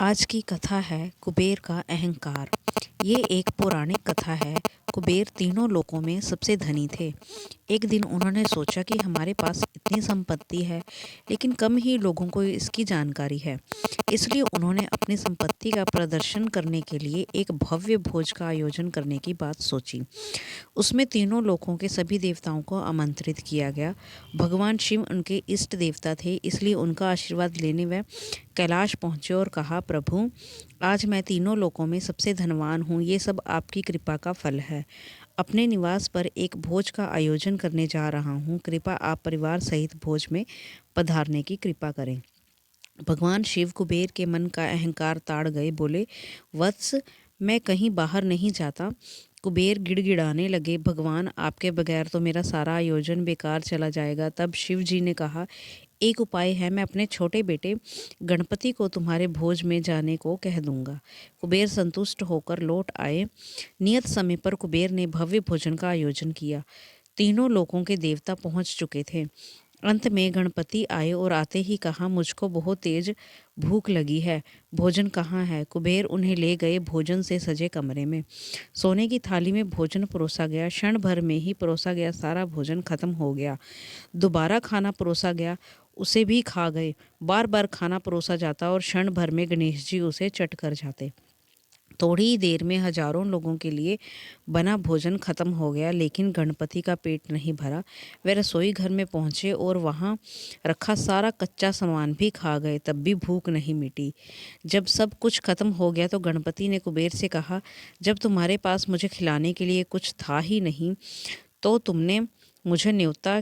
आज की कथा है कुबेर का अहंकार। ये एक पौराणिक कथा है। कुबेर तीनों लोकों में सबसे धनी थे। एक दिन उन्होंने सोचा कि हमारे पास इतनी संपत्ति है, लेकिन कम ही लोगों को इसकी जानकारी है। इसलिए उन्होंने अपनी संपत्ति का प्रदर्शन करने के लिए एक भव्य भोज का आयोजन करने की बात सोची। उसमें तीनों लोकों के सभी देवताओं को आमंत्रित किया गया। भगवान शिव उनके इष्ट देवता थे, इसलिए उनका आशीर्वाद लेने वे कैलाश पहुँचे और कहा, प्रभु, आज मैं तीनों लोकों में सबसे धनवान हूँ। ये सब आपकी कृपा का फल है। अपने निवास पर एक भोज का आयोजन करने जा रहा हूँ। कृपा आप परिवार सहित भोज में पधारने की कृपा करें। भगवान शिव कुबेर के मन का अहंकार ताड़ गए। बोले, वत्स, मैं कहीं बाहर नहीं जाता। कुबेर गिड़गिड़ाने लगे, भगवान, आपके बगैर तो मेरा सारा आयोजन बेकार चला जाएगा। तब शिव जी ने कहा, एक उपाय है, मैं अपने छोटे बेटे गणपति को तुम्हारे भोज में जाने को कह दूंगा। कुबेर संतुष्ट होकर लौट आए। नियत समय पर कुबेर ने भव्य भोजन का आयोजन किया। तीनों लोकों के देवता पहुंच चुके थे। अंत में गणपति आए और आते ही कहा, मुझको बहुत तेज भूख लगी है, भोजन कहाँ है? कुबेर उन्हें ले गए भोजन से सजे कमरे में। सोने की थाली में भोजन परोसा गया। क्षण भर में ही परोसा गया सारा भोजन खत्म हो गया। दोबारा खाना परोसा गया, उसे भी खा गए। बार बार खाना परोसा जाता और क्षण भर में गणेश जी उसे चट कर जाते। थोड़ी ही देर में हजारों लोगों के लिए बना भोजन खत्म हो गया, लेकिन गणपति का पेट नहीं भरा। वे रसोई घर में पहुंचे और वहां रखा सारा कच्चा सामान भी खा गए, तब भी भूख नहीं मिटी। जब सब कुछ खत्म हो गया तो गणपति ने कुबेर से कहा, जब तुम्हारे पास मुझे खिलाने के लिए कुछ था ही नहीं, तो तुमने मुझे न्योता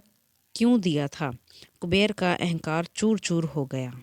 क्यों दिया था? कुबेर का अहंकार चूर चूर हो गया।